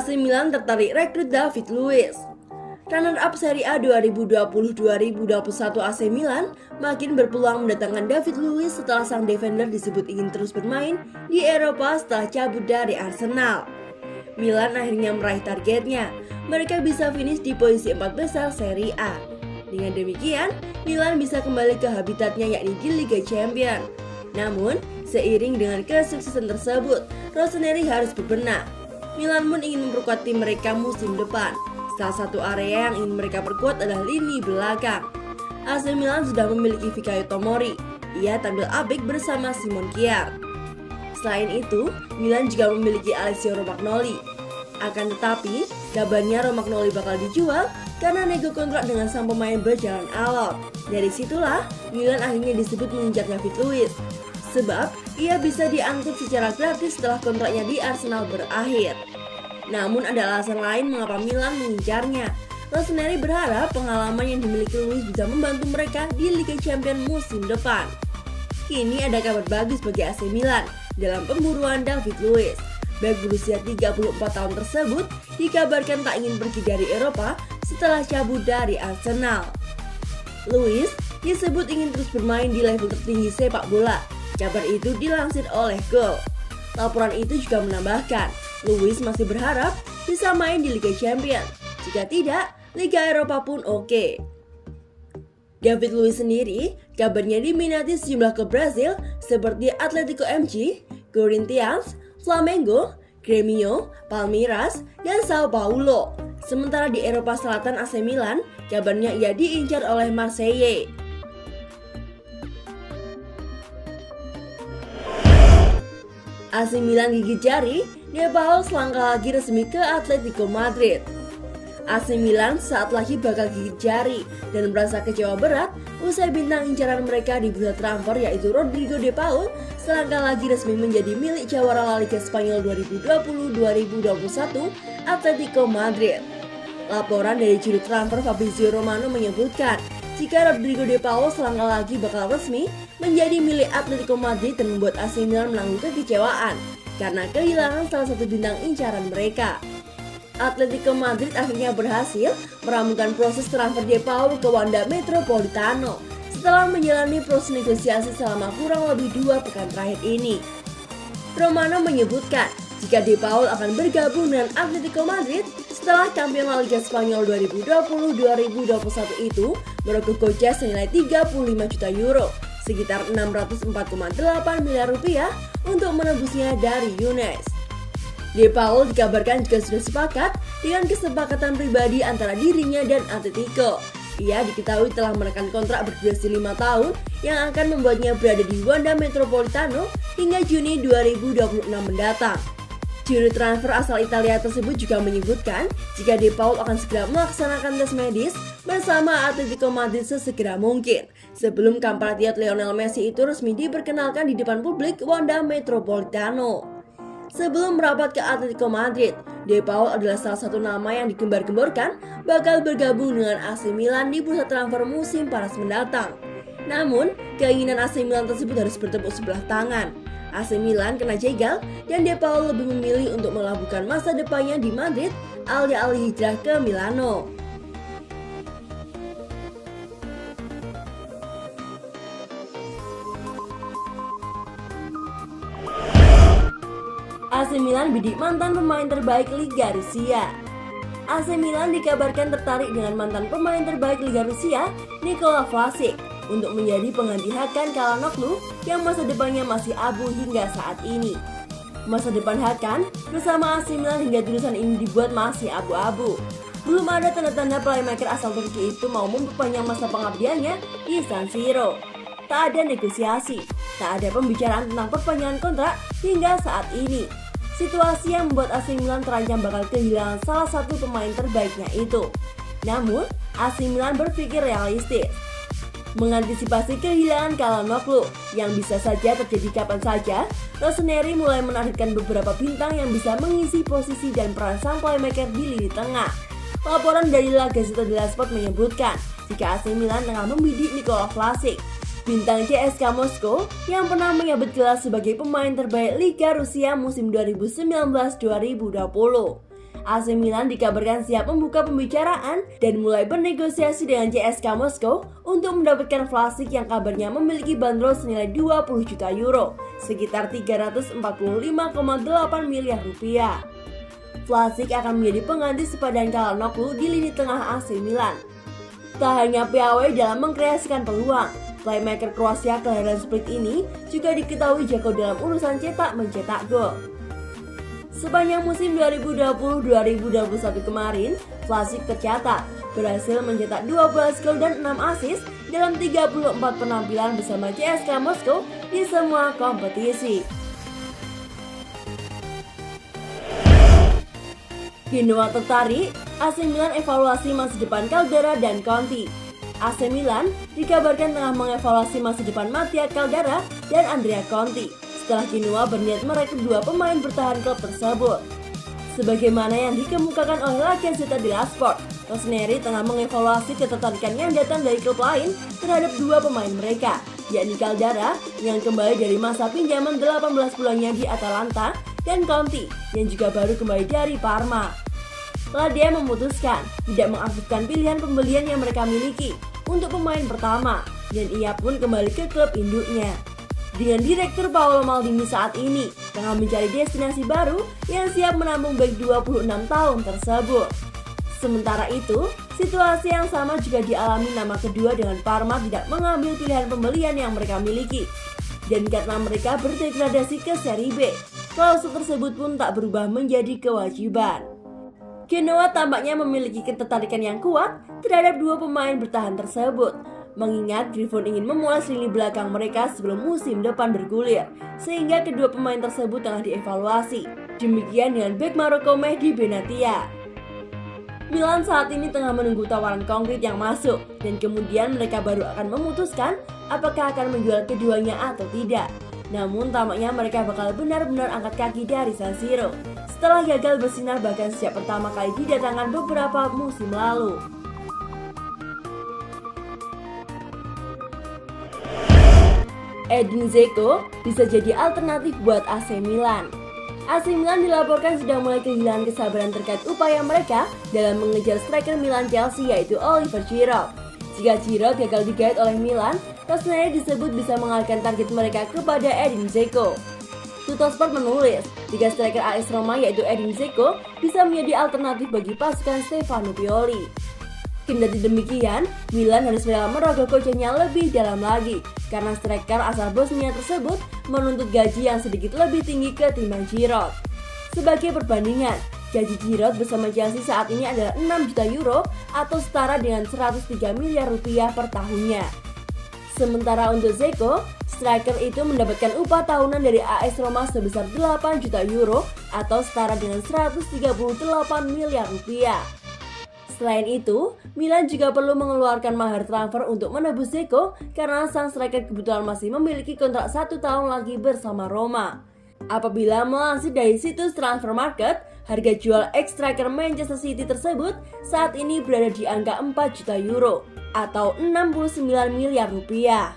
AC Milan tertarik rekrut David Luiz. Runner-up Serie A 2020-2021 AC Milan makin berpeluang mendatangkan David Luiz setelah sang defender disebut ingin terus bermain di Eropa setelah cabut dari Arsenal. Milan akhirnya meraih targetnya, mereka bisa finish di posisi 4 besar Serie A. Dengan demikian, Milan bisa kembali ke habitatnya yakni di Liga Champions. Namun, seiring dengan kesuksesan tersebut, Rossoneri harus berbenah. Milan pun ingin memperkuat tim mereka musim depan. Salah satu area yang ingin mereka perkuat adalah lini belakang. AC Milan sudah memiliki Fikayo Tomori. Ia tampil apik bersama Simon Kjaer. Selain itu, Milan juga memiliki Alessio Romagnoli. Akan tetapi, kabarnya Romagnoli bakal dijual karena nego kontrak dengan sang pemain berjalan alot. Dari situlah, Milan akhirnya disebut mengincar David Luiz. Sebab, ia bisa diangkut secara gratis setelah kontraknya di Arsenal berakhir. Namun ada alasan lain mengapa Milan mengincarnya. Rossoneri berharap pengalaman yang dimiliki Luiz bisa membantu mereka di Liga Champions musim depan. Kini ada kabar bagus bagi AC Milan dalam pemburuan David Luiz. Bek berusia 34 tahun tersebut dikabarkan tak ingin pergi dari Eropa setelah cabut dari Arsenal. Luiz disebut ingin terus bermain di level tertinggi sepak bola. Kabar itu dilansir oleh Goal. Laporan itu juga menambahkan, Luiz masih berharap bisa main di Liga Champions. Jika tidak, Liga Eropa pun oke. David Luiz sendiri kabarnya diminati sejumlah klub Brasil seperti Atletico MG, Corinthians, Flamengo, Grêmio, Palmeiras, dan Sao Paulo. Sementara di Eropa Selatan AC Milan, kabarnya ia diincar oleh Marseille. AC Milan gigit jari, De Paul selangkah lagi resmi ke Atletico Madrid. AC Milan saat lagi bakal gigit jari dan merasa kecewa berat usai bintang incaran mereka di bursa transfer yaitu Rodrigo De Paul selangkah lagi resmi menjadi milik jawara La Liga Spanyol 2020-2021 Atletico Madrid. Laporan dari juru transfer Fabrizio Romano menyebutkan jika Rodrigo De Paul selangkah lagi bakal resmi menjadi milik Atletico Madrid dan membuat AC Milan menanggung kekecewaan karena kehilangan salah satu bintang incaran mereka. Atletico Madrid akhirnya berhasil merampungkan proses transfer De Paul ke Wanda Metropolitano setelah menjalani proses negosiasi selama kurang lebih 2 pekan terakhir ini. Romano menyebutkan jika De Paul akan bergabung dengan Atletico Madrid setelah kampion La Liga Spanyol 2020-2021 itu merogoh kocek senilai 35 juta euro, sekitar 604,8 miliar rupiah untuk menebusnya dari Younes. De Paul dikabarkan juga sudah sepakat dengan kesepakatan pribadi antara dirinya dan Atletico. Ia diketahui telah menekan kontrak berdurasi 5 tahun yang akan membuatnya berada di Wanda Metropolitano hingga Juni 2026 mendatang. Juru transfer asal Italia tersebut juga menyebutkan jika De Paul akan segera melaksanakan tes medis bersama Atletico Madrid sesegera mungkin sebelum compatriot Lionel Messi itu resmi diperkenalkan di depan publik Wanda Metropolitano. Sebelum merapat ke Atletico Madrid, De Paul adalah salah satu nama yang digembar-gemborkan bakal bergabung dengan AC Milan di bursa transfer musim panas mendatang. Namun, keinginan AC Milan tersebut harus bertepuk sebelah tangan. AC Milan kena jegal dan De Paul lebih memilih untuk melabuhkan masa depannya di Madrid alih-alih hijrah ke Milano. AC Milan bidik mantan pemain terbaik Liga Rusia. AC Milan dikabarkan tertarik dengan mantan pemain terbaik Liga Rusia, Nikola Vlasic, untuk menjadi pengganti Hakan Çalhanoğlu yang masa depannya masih abu hingga saat ini. Masa depan Hakan bersama AC Milan hingga tulisan ini dibuat masih abu-abu. Belum ada tanda-tanda playmaker asal Turki itu mau memperpanjang masa pengabdiannya di San Siro. Tak ada negosiasi, tak ada pembicaraan tentang perpanjangan kontrak hingga saat ini. Situasi yang membuat AC Milan terancam bakal kehilangan salah satu pemain terbaiknya itu. Namun, AC Milan berpikir realistis. Mengantisipasi kehilangan Çalhanoğlu yang bisa saja terjadi kapan saja, Rossoneri mulai menargetkan beberapa bintang yang bisa mengisi posisi dan peran sang playmaker di lini tengah. Laporan dari La Gazzetta dello Sport menyebutkan jika AC Milan tengah membidik Nikola Vlasic, bintang CSKA Moskow yang pernah menyabet gelar sebagai pemain terbaik Liga Rusia musim 2019-2020. AC Milan dikabarkan siap membuka pembicaraan dan mulai bernegosiasi dengan CSKA Moskow untuk mendapatkan Vlasic yang kabarnya memiliki bandrol senilai 20 juta euro, sekitar 345,8 miliar rupiah. Vlasic akan menjadi pengganti sepadan Calhanoglu di lini tengah AC Milan. Tak hanya piawai dalam mengkreasikan peluang, playmaker Kroasia kelahiran Split ini juga diketahui jago dalam urusan mencetak gol. Sepanjang musim 2020-2021 kemarin, Vlasic tercatat berhasil mencetak 12 gol dan 6 assist dalam 34 penampilan bersama CSKA Moskow di semua kompetisi. Genoa tertarik, AC Milan evaluasi masa depan Caldara dan Conti. AC Milan dikabarkan tengah mengevaluasi masa depan Mattia Caldara dan Andrea Conti setelah Genoa berniat merekrut dua pemain bertahan klub tersebut. Sebagaimana yang dikemukakan oleh La Gazzetta dello Sport, Rossoneri tengah mengevaluasi ketertarikan yang datang dari klub lain terhadap dua pemain mereka, yakni Caldara yang kembali dari masa pinjaman 18 bulannya di Atalanta dan Conti yang juga baru kembali dari Parma. Dia memutuskan tidak mengaktifkan pilihan pembelian yang mereka miliki untuk pemain pertama dan ia pun kembali ke klub induknya. Dengan Direktur Paolo Maldini saat ini tengah mencari destinasi baru yang siap menampung back 26 tahun tersebut. Sementara itu, situasi yang sama juga dialami nama kedua dengan Parma tidak mengambil pilihan pembelian yang mereka miliki. Dan karena mereka berdegradasi ke Serie B, klausul tersebut pun tak berubah menjadi kewajiban. Genoa tampaknya memiliki ketertarikan yang kuat terhadap dua pemain bertahan tersebut, mengingat Grifon ingin memuas lini belakang mereka sebelum musim depan bergulir, sehingga kedua pemain tersebut tengah dievaluasi. Demikian dengan bek Maroko Mehdi Benatia. Milan saat ini tengah menunggu tawaran konkret yang masuk, dan kemudian mereka baru akan memutuskan apakah akan menjual keduanya atau tidak. Namun tampaknya mereka bakal benar-benar angkat kaki dari San Siro setelah gagal bersinar bahkan sejak pertama kali didatangkan beberapa musim lalu. Edin Dzeko bisa jadi alternatif buat AC Milan. AC Milan dilaporkan sudah mulai kehilangan kesabaran terkait upaya mereka dalam mengejar striker Milan Chelsea yaitu Oliver Giroud. Jika Giroud gagal digait oleh Milan, Rossoneri disebut bisa mengalihkan target mereka kepada Edin Dzeko. Tuttosport menulis, jika striker AS Roma yaitu Edin Dzeko bisa menjadi alternatif bagi pasukan Stefano Pioli. Kendati demikian, Milan harus rela merogoh koceknya lebih dalam lagi karena striker asal Bosnia tersebut menuntut gaji yang sedikit lebih tinggi ketimbang Giroud. Sebagai perbandingan, gaji Giroud bersama Chelsea saat ini adalah 6 juta euro atau setara dengan 103 miliar rupiah per tahunnya. Sementara untuk Dzeko, striker itu mendapatkan upah tahunan dari AS Roma sebesar 8 juta euro atau setara dengan 138 miliar rupiah. Selain itu, Milan juga perlu mengeluarkan mahar transfer untuk menebus Dzeko karena sang striker kebetulan masih memiliki kontrak 1 tahun lagi bersama Roma. Apabila melansir dari situs Transfer Market, harga jual ex-striker Manchester City tersebut saat ini berada di angka 4 juta euro atau 69 miliar rupiah.